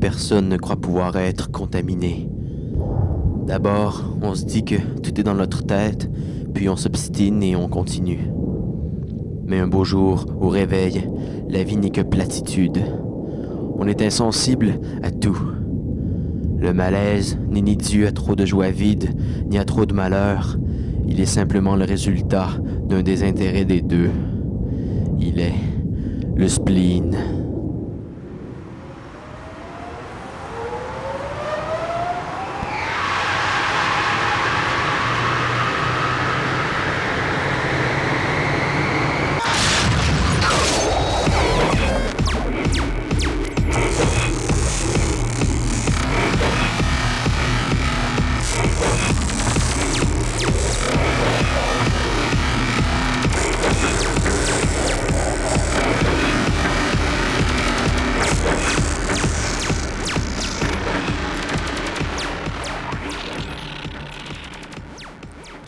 personne ne croit pouvoir être contaminé. D'abord, on se dit que tout est dans notre tête, puis on s'obstine et on continue. Mais un beau jour, au réveil, la vie n'est que platitude. On est insensible à tout. Le malaise n'est ni dû à trop de joie vide, ni à trop de malheur. Il est simplement le résultat d'un désintérêt des deux. Il est le spleen.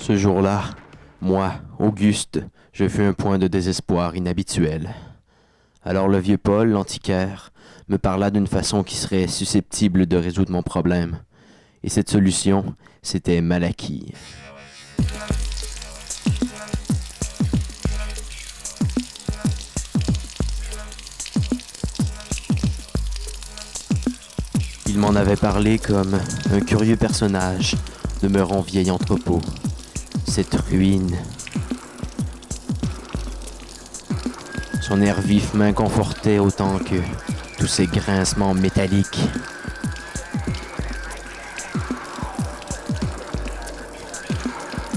Ce jour-là, moi, Auguste, je fus un point de désespoir inhabituel. Alors le vieux Paul, l'antiquaire, me parla d'une façon qui serait susceptible de résoudre mon problème. Et cette solution, c'était Malachie. Il m'en avait parlé comme un curieux personnage demeurant vieil entrepôt. Cette ruine. Son air vif m'inconfortait autant que tous ces grincements métalliques.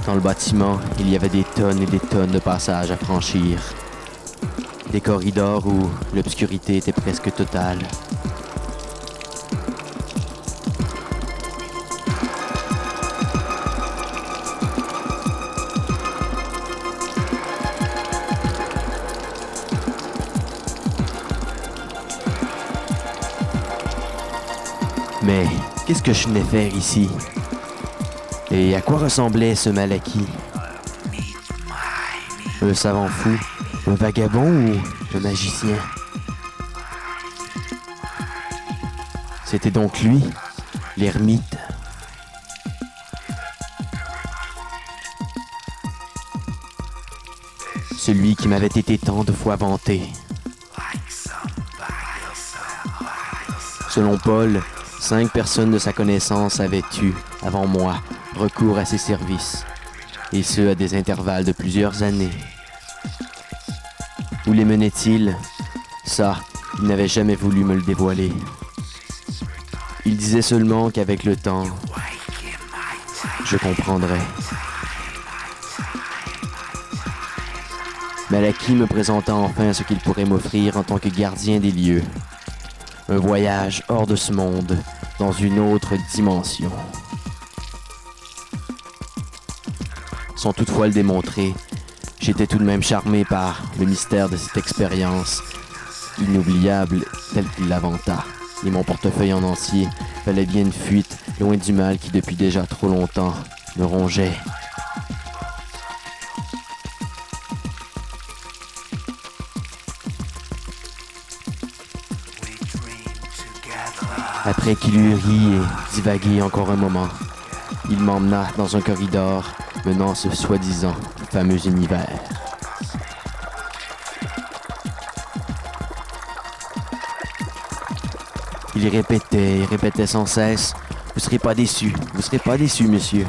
Dans le bâtiment, il y avait des tonnes et des tonnes de passages à franchir. Des corridors où l'obscurité était presque totale. Mais qu'est-ce que je venais faire ici? Et à quoi ressemblait ce Malachie? Un savant fou? Un vagabond ou un magicien? C'était donc lui, l'ermite. Celui qui m'avait été tant de fois vanté. Selon Paul, 5 personnes de sa connaissance avaient eu, avant moi, recours à ses services, et ce à des intervalles de plusieurs années. Où les menait-il? Ça, il n'avait jamais voulu me le dévoiler. Il disait seulement qu'avec le temps, je comprendrais. Malachie me présenta enfin ce qu'il pourrait m'offrir en tant que gardien des lieux. Un voyage hors de ce monde, dans une autre dimension. Sans toutefois le démontrer, j'étais tout de même charmé par le mystère de cette expérience inoubliable telle qu'il l'inventa. Et mon portefeuille en entier fallait bien une fuite loin du mal qui depuis déjà trop longtemps me rongeait. Après qu'il eut ri et divagué encore un moment, il m'emmena dans un corridor menant à ce soi-disant fameux univers. Il répétait sans cesse « Vous serez pas déçus, monsieur. »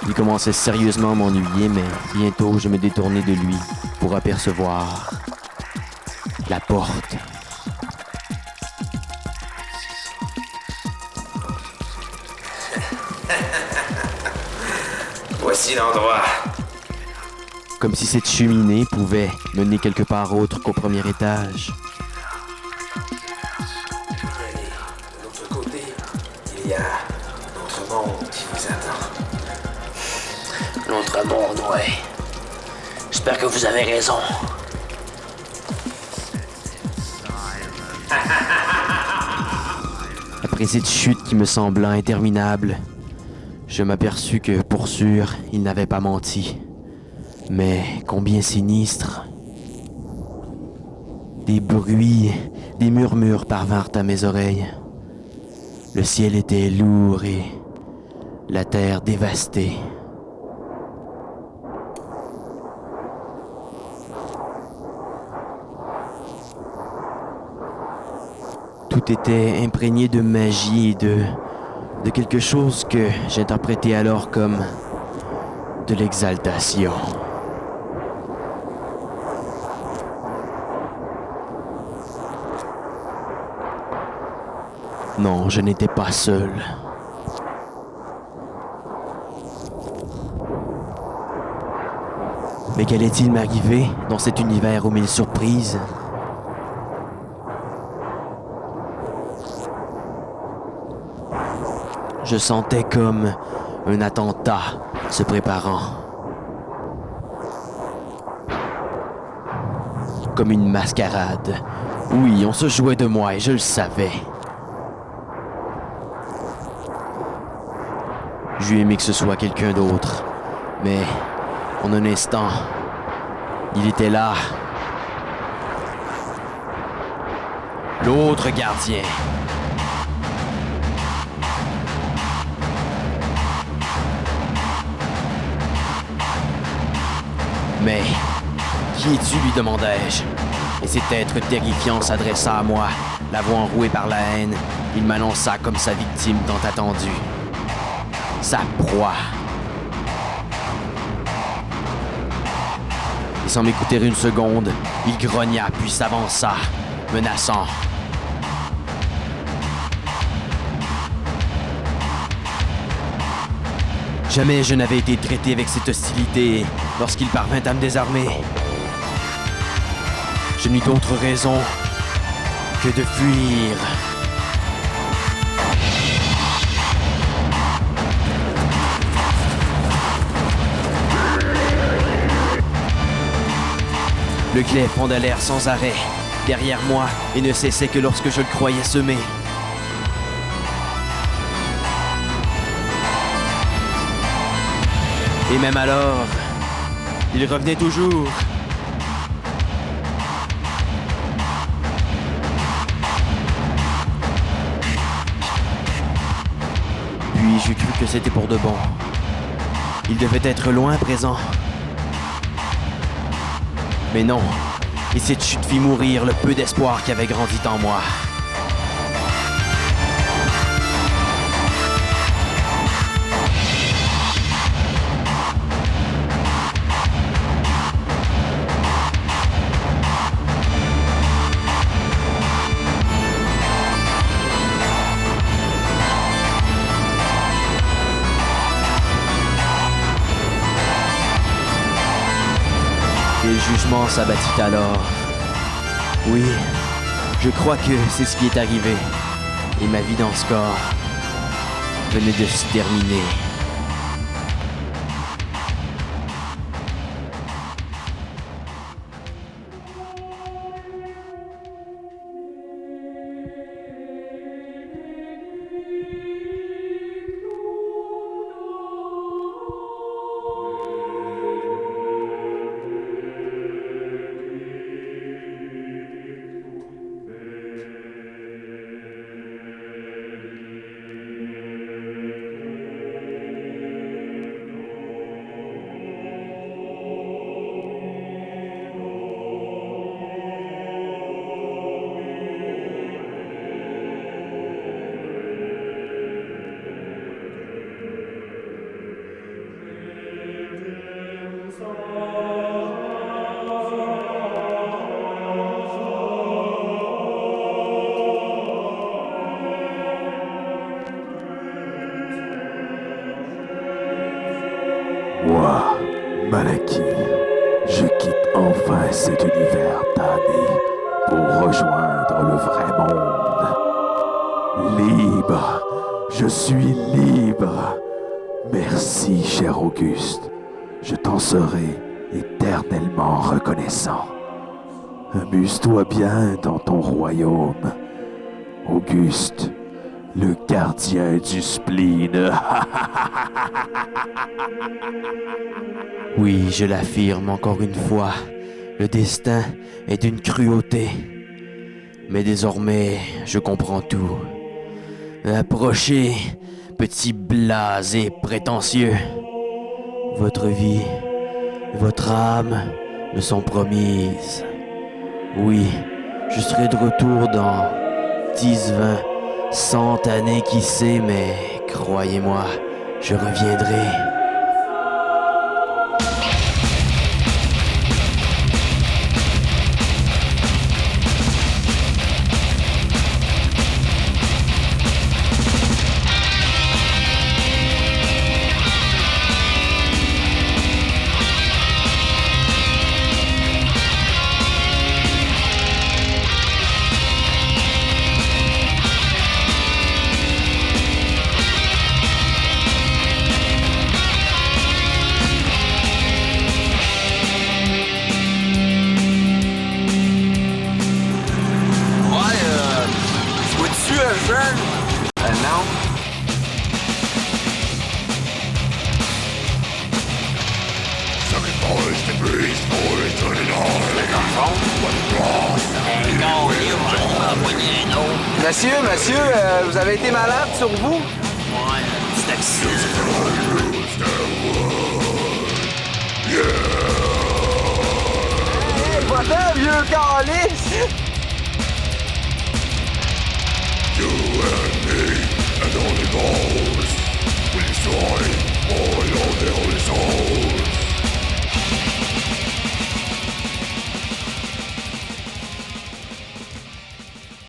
Il commençait sérieusement à m'ennuyer, mais bientôt je me détournai de lui pour apercevoir la porte. Voici l'endroit. Comme si cette cheminée pouvait mener quelque part autre qu'au premier étage. De l'autre côté, il y a l'autre monde qui vous attend. L'autre monde, ouais. J'espère que vous avez raison. Après cette chute qui me sembla interminable, je m'aperçus que, pour sûr, il n'avait pas menti. Mais combien sinistre. Des bruits, des murmures parvinrent à mes oreilles. Le ciel était lourd et la terre dévastée. Tout était imprégné de magie et de quelque chose que j'interprétais alors comme de l'exaltation. Non, je n'étais pas seul. Mais qu'allait-il m'arriver dans cet univers aux mille surprises? Je sentais comme un attentat se préparant. Comme une mascarade. Oui, on se jouait de moi et je le savais. J'eus aimé que ce soit quelqu'un d'autre. Mais, en un instant, il était là. L'autre gardien. Mais, qui es-tu, lui demandai-je. Et cet être terrifiant s'adressa à moi, la voix enrouée par la haine. Il m'annonça comme sa victime tant attendue. Sa proie. Et sans m'écouter une seconde, il grogna puis s'avança, menaçant. Jamais je n'avais été traité avec cette hostilité lorsqu'il parvint à me désarmer. Je n'eus d'autre raison que de fuir. Le glaive fondait l'air sans arrêt, derrière moi, et ne cessait que lorsque je le croyais semé. Et même alors, il revenait toujours. Puis j'ai cru que c'était pour de bon. Il devait être loin à présent. Mais non, et cette chute fit mourir le peu d'espoir qui avait grandi en moi. Et le jugement s'abattit alors. Oui, je crois que c'est ce qui est arrivé. Et ma vie dans ce corps venait de se terminer. Moi, Malaki, je quitte enfin cet univers damné pour rejoindre le vrai monde. Libre, je suis libre. Merci, cher Auguste. Je t'en serai éternellement reconnaissant. Amuse-toi bien dans ton royaume, Auguste, le gardien du spleen. Oui, je l'affirme encore une fois, le destin est d'une cruauté. Mais désormais, je comprends tout. Approchez, petit blasé prétentieux. Votre vie et votre âme me sont promises. Oui, je serai de retour dans 10, 20, 100 années, qui sait, mais croyez-moi, je reviendrai. Non. Monsieur, vous avez été malade sur vous? Ouais, c'est accident. Hey, va-t'en, vieux calice! And only those will destroy all of their